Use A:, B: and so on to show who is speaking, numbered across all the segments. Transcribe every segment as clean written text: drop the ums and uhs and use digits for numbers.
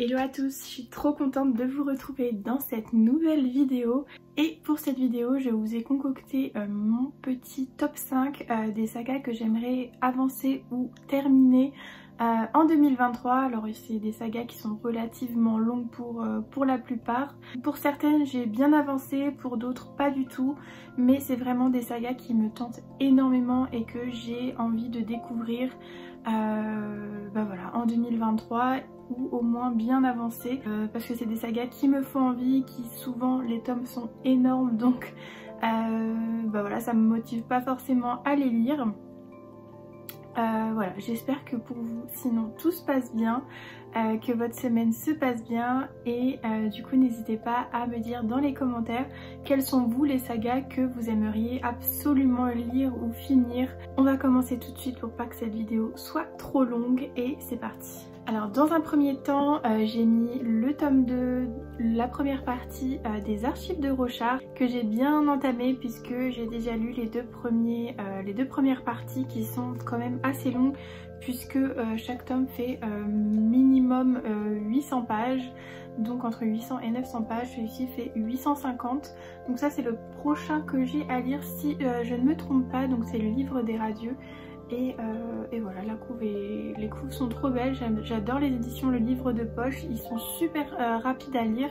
A: Hello à tous, je suis trop contente de vous retrouver dans cette nouvelle vidéo. Et pour cette vidéo, je vous ai concocté mon petit top 5 des sagas que j'aimerais avancer ou terminer en 2023. Alors c'est des sagas qui sont relativement longues pour la plupart. Pour certaines j'ai bien avancé, pour d'autres pas du tout. Mais c'est vraiment des sagas qui me tentent énormément et que j'ai envie de découvrir voilà, en 2023 ou au moins bien avancé parce que c'est des sagas qui me font envie, qui souvent les tomes sont énormes donc voilà, ça me motive pas forcément à les lire. Voilà, j'espère que pour vous sinon tout se passe bien, que votre semaine se passe bien et du coup n'hésitez pas à me dire dans les commentaires quelles sont vous les sagas que vous aimeriez absolument lire ou finir. On va commencer tout de suite pour pas que cette vidéo soit trop longue et c'est parti. Alors dans un premier temps, j'ai mis le tome 2, la première partie des archives de Rochard que j'ai bien entamé puisque j'ai déjà lu les deux premières parties qui sont quand même assez longues puisque chaque tome fait minimum 800 pages. Donc entre 800 et 900 pages, celui-ci fait 850. Donc ça c'est le prochain que j'ai à lire si je ne me trompe pas, donc c'est le livre des radieux. Et voilà, les couves sont trop belles, j'adore les éditions Le Livre de Poche, ils sont super rapides à lire.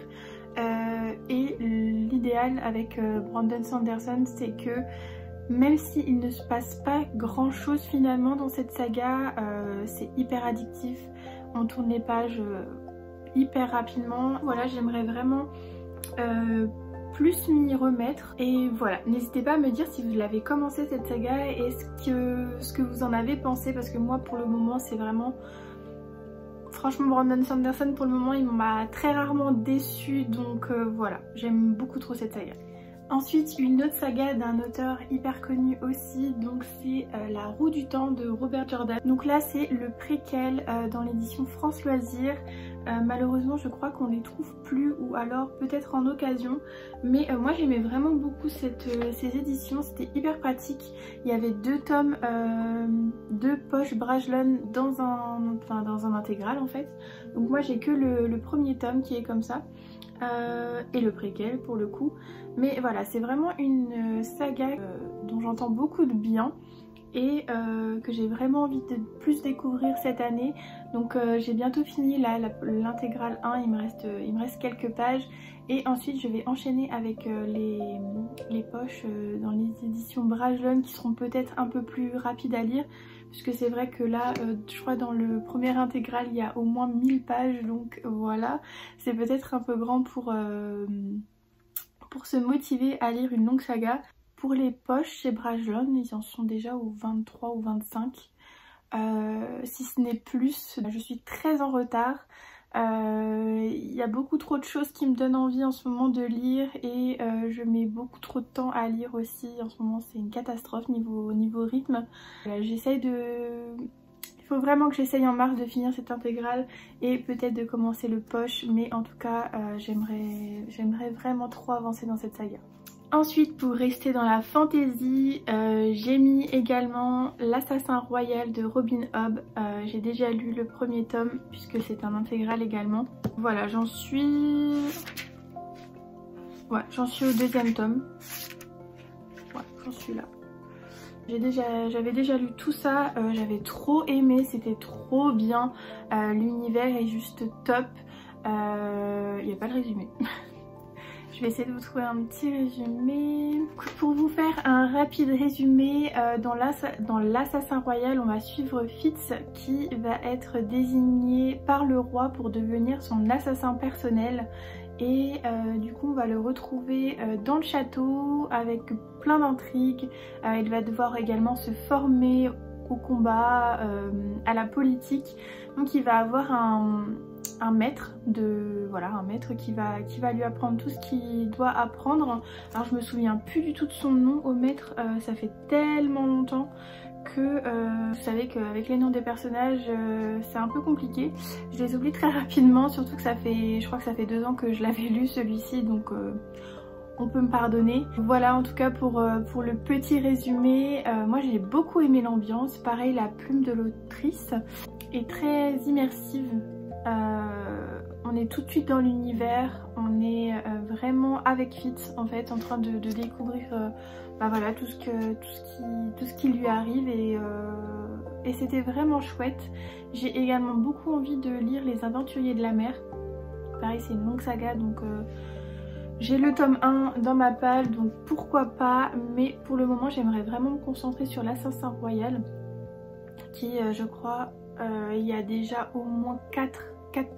A: Et l'idéal avec Brandon Sanderson, c'est que même s'il ne se passe pas grand chose finalement dans cette saga, c'est hyper addictif, on tourne les pages hyper rapidement. Voilà, j'aimerais vraiment plus m'y remettre et voilà, n'hésitez pas à me dire si vous l'avez commencé cette saga et ce que vous en avez pensé, parce que moi pour le moment c'est vraiment, franchement Brandon Sanderson pour le moment il m'a très rarement déçue, donc voilà, j'aime beaucoup trop cette saga. Ensuite une autre saga d'un auteur hyper connu aussi, donc c'est La Roue du Temps de Robert Jordan. Donc là c'est le préquel dans l'édition France Loisirs. Malheureusement je crois qu'on les trouve plus ou alors peut-être en occasion, mais moi j'aimais vraiment beaucoup ces éditions, c'était hyper pratique. Il y avait deux tomes, deux poches Brajlon dans un intégral en fait. Donc moi j'ai que le premier tome qui est comme ça. Et le préquel pour le coup, mais voilà, c'est vraiment une saga dont j'entends beaucoup de bien et que j'ai vraiment envie de plus découvrir cette année. Donc j'ai bientôt fini l'intégrale 1, il me reste quelques pages et ensuite je vais enchaîner avec les poches dans les éditions Brajlon qui seront peut-être un peu plus rapides à lire, puisque c'est vrai que là je crois dans le premier intégral il y a au moins 1000 pages, donc voilà, c'est peut-être un peu grand pour se motiver à lire une longue saga. Pour les poches chez Brajlon, ils en sont déjà au 23 ou 25, si ce n'est plus. Je suis très en retard. Il y a beaucoup trop de choses qui me donnent envie en ce moment de lire et je mets beaucoup trop de temps à lire aussi. En ce moment c'est une catastrophe niveau rythme. J'essaye de... Il faut vraiment que j'essaye en mars de finir cette intégrale et peut-être de commencer le poche, mais en tout cas j'aimerais vraiment trop avancer dans cette saga. Ensuite, pour rester dans la fantasy, j'ai mis également L'Assassin Royal de Robin Hobb. J'ai déjà lu le premier tome puisque c'est un intégral également. Voilà, j'en suis au deuxième tome. Ouais, j'en suis là. J'avais déjà lu tout ça, j'avais trop aimé, c'était trop bien. L'univers est juste top. Il n'y a pas de résumé. Je vais essayer de vous trouver un petit résumé. Pour vous faire un rapide résumé, dans l'Assassin Royal, on va suivre Fitz qui va être désigné par le roi pour devenir son assassin personnel. Et du coup on va le retrouver dans le château avec plein d'intrigues. Il va devoir également se former au combat, à la politique. Donc il va avoir un maître qui va lui apprendre tout ce qu'il doit apprendre. Alors je me souviens plus du tout de son nom au maître, ça fait tellement longtemps que vous savez qu'avec les noms des personnages c'est un peu compliqué. Je les oublie très rapidement, surtout que je crois que ça fait 2 ans que je l'avais lu celui-ci, donc on peut me pardonner. Voilà en tout cas pour le petit résumé. Moi j'ai beaucoup aimé l'ambiance, pareil la plume de l'autrice est très immersive. on est tout de suite dans l'univers, on est vraiment avec Fitz en fait, en train de découvrir voilà, tout ce qui lui arrive et c'était vraiment chouette. J'ai également beaucoup envie de lire Les Aventuriers de la Mer. Pareil, c'est une longue saga, donc j'ai le tome 1 dans ma palle, donc pourquoi pas, mais pour le moment j'aimerais vraiment me concentrer sur l'Assassin Royal qui je crois il y a déjà au moins 4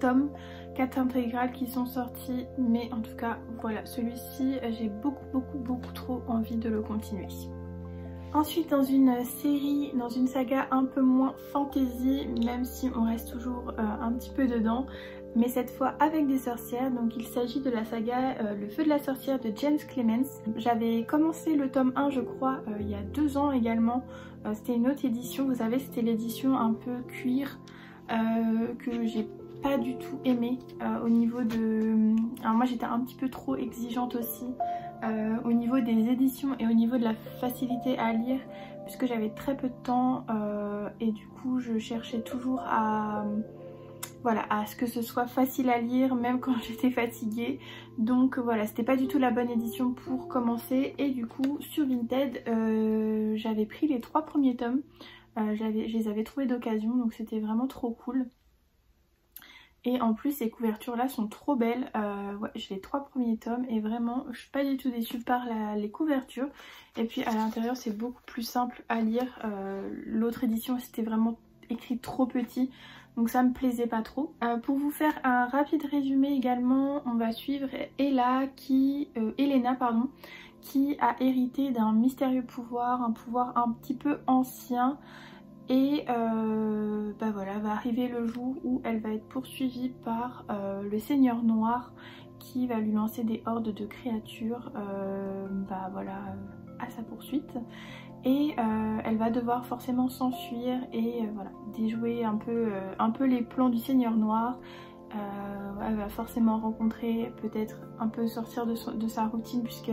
A: tomes, 4 intégrales qui sont sortis, mais en tout cas voilà, celui-ci j'ai beaucoup trop envie de le continuer. Ensuite dans une série, dans une saga un peu moins fantasy, même si on reste toujours un petit peu dedans, mais cette fois avec des sorcières, donc il s'agit de la saga Le Feu de la Sorcière de James Clemens. J'avais commencé le tome 1 je crois il y a 2 ans également, c'était une autre édition, vous savez c'était l'édition un peu cuir que j'ai pas du tout aimé au niveau de... Alors moi j'étais un petit peu trop exigeante aussi au niveau des éditions et au niveau de la facilité à lire puisque j'avais très peu de temps et du coup je cherchais toujours à... Voilà, à ce que ce soit facile à lire même quand j'étais fatiguée. Donc voilà, c'était pas du tout la bonne édition pour commencer. Et du coup sur Vinted j'avais pris les 3 premiers tomes. Je les avais trouvés d'occasion, donc c'était vraiment trop cool. Et en plus ces couvertures là sont trop belles. Ouais, j'ai les 3 premiers tomes et vraiment je suis pas du tout déçue par les couvertures. Et puis à l'intérieur c'est beaucoup plus simple à lire. L'autre édition c'était vraiment écrit trop petit, donc ça me plaisait pas trop. Pour vous faire un rapide résumé également, on va suivre Elena qui a hérité d'un mystérieux pouvoir, un pouvoir un petit peu ancien. Et voilà, va arriver le jour où elle va être poursuivie par le Seigneur Noir qui va lui lancer des hordes de créatures voilà, à sa poursuite. Et elle va devoir forcément s'enfuir et voilà, déjouer un peu les plans du Seigneur Noir. Elle va forcément rencontrer, peut-être un peu sortir de sa routine puisque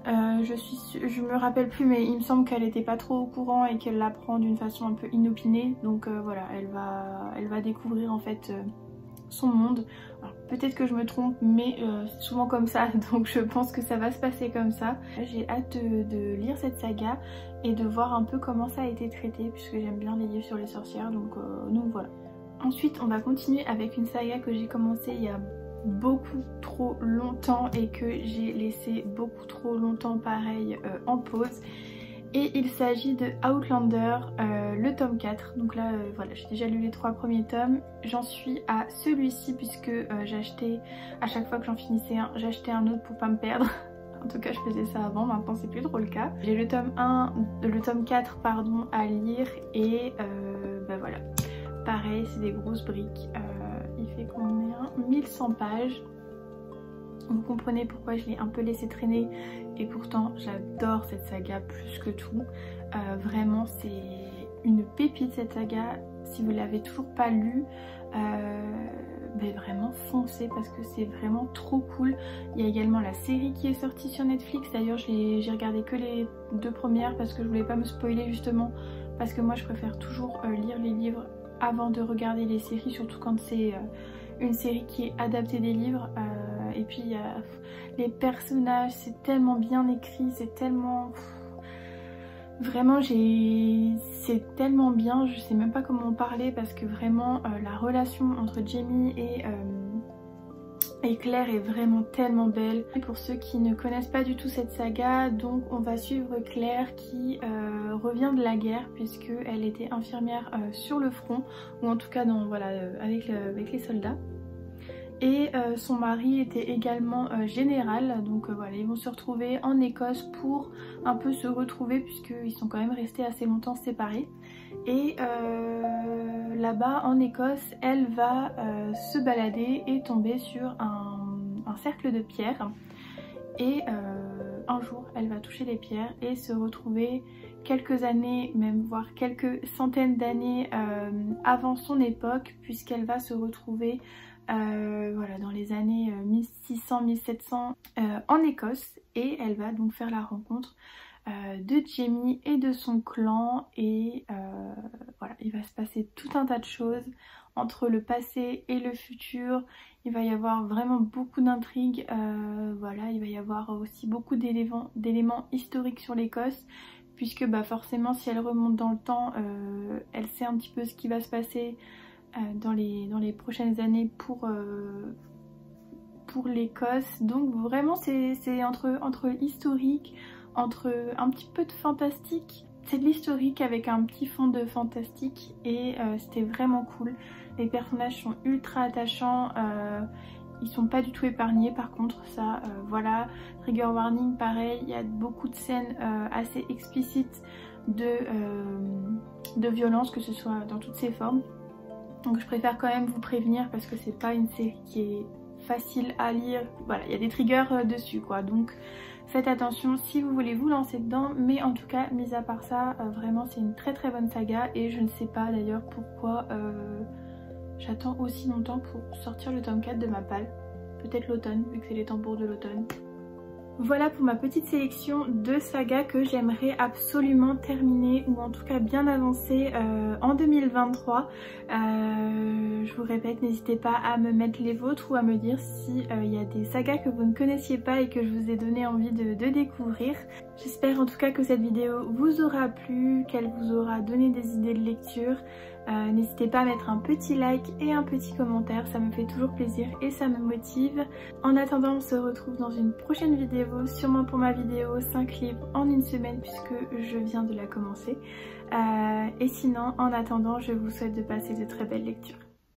A: je me rappelle plus, mais il me semble qu'elle était pas trop au courant et qu'elle l'apprend d'une façon un peu inopinée. Donc voilà, elle va découvrir en fait son monde. Peut-être que je me trompe, mais c'est souvent comme ça, donc je pense que ça va se passer comme ça. J'ai hâte de lire cette saga et de voir un peu comment ça a été traité, puisque j'aime bien les livres sur les sorcières, donc voilà. Ensuite on va continuer avec une saga que j'ai commencé il y a beaucoup trop longtemps et que j'ai laissé beaucoup trop longtemps pareil en pause. Et il s'agit de Outlander, le tome 4. Donc là voilà, j'ai déjà lu les 3 premiers tomes. J'en suis à celui-ci puisque j'achetais, à chaque fois que j'en finissais un, j'achetais un autre pour pas me perdre. En tout cas je faisais ça avant, maintenant c'est plus trop le cas. J'ai le tome 4 pardon, à lire et voilà. Pareil, c'est des grosses briques. Il fait combien? 1100 pages. Vous comprenez pourquoi je l'ai un peu laissé traîner et pourtant j'adore cette saga plus que tout. Vraiment c'est une pépite cette saga. Si vous l'avez toujours pas lue, vraiment foncez parce que c'est vraiment trop cool. Il y a également la série qui est sortie sur Netflix. D'ailleurs j'ai regardé que les 2 premières parce que je voulais pas me spoiler justement. Parce que moi je préfère toujours lire les livres avant de regarder les séries, surtout quand c'est une série qui est adaptée des livres. Et puis les personnages, c'est tellement bien écrit, c'est tellement... Vraiment c'est tellement bien, je sais même pas comment en parler parce que vraiment la relation entre Jamie et Claire est vraiment tellement belle. Et pour ceux qui ne connaissent pas du tout cette saga, donc on va suivre Claire qui revient de la guerre puisque elle était infirmière sur le front, ou en tout cas avec les soldats. Et son mari était également général, donc voilà, ils vont se retrouver en Écosse pour un peu se retrouver puisqu'ils sont quand même restés assez longtemps séparés. Et là-bas en Écosse, elle va se balader et tomber sur un cercle de pierres. Et un jour, elle va toucher les pierres et se retrouver quelques années, même voire quelques centaines d'années avant son époque, puisqu'elle va se retrouver voilà, dans les années 1600-1700 en Écosse, et elle va donc faire la rencontre de Jamie et de son clan, et voilà, il va se passer tout un tas de choses entre le passé et le futur. Il va y avoir vraiment beaucoup d'intrigues, voilà, il va y avoir aussi beaucoup d'éléments historiques sur l'Écosse, puisque bah, forcément si elle remonte dans le temps, elle sait un petit peu ce qui va se passer dans les prochaines années pour l'Écosse. Donc vraiment c'est entre historique, entre un petit peu de fantastique. C'est de l'historique avec un petit fond de fantastique et c'était vraiment cool. Les personnages sont ultra attachants, ils sont pas du tout épargnés par contre, ça voilà. Trigger warning pareil, il y a beaucoup de scènes assez explicites de violence, que ce soit dans toutes ses formes. Donc je préfère quand même vous prévenir parce que c'est pas une série qui est facile à lire. Voilà, il y a des triggers dessus quoi, donc faites attention si vous voulez vous lancer dedans. Mais en tout cas, mis à part ça, vraiment c'est une très bonne saga. Et je ne sais pas d'ailleurs pourquoi j'attends aussi longtemps pour sortir le tome 4 de ma palle. Peut-être l'automne, vu que c'est les tambours de l'automne. Voilà pour ma petite sélection de sagas que j'aimerais absolument terminer, ou en tout cas bien avancer en 2023. Je vous répète, n'hésitez pas à me mettre les vôtres ou à me dire si y a des sagas que vous ne connaissiez pas et que je vous ai donné envie de découvrir. J'espère en tout cas que cette vidéo vous aura plu, qu'elle vous aura donné des idées de lecture. N'hésitez pas à mettre un petit like et un petit commentaire, ça me fait toujours plaisir et ça me motive. En attendant, on se retrouve dans une prochaine vidéo, sûrement pour ma vidéo 5 livres en une semaine puisque je viens de la commencer. Et sinon, en attendant, je vous souhaite de passer de très belles lectures.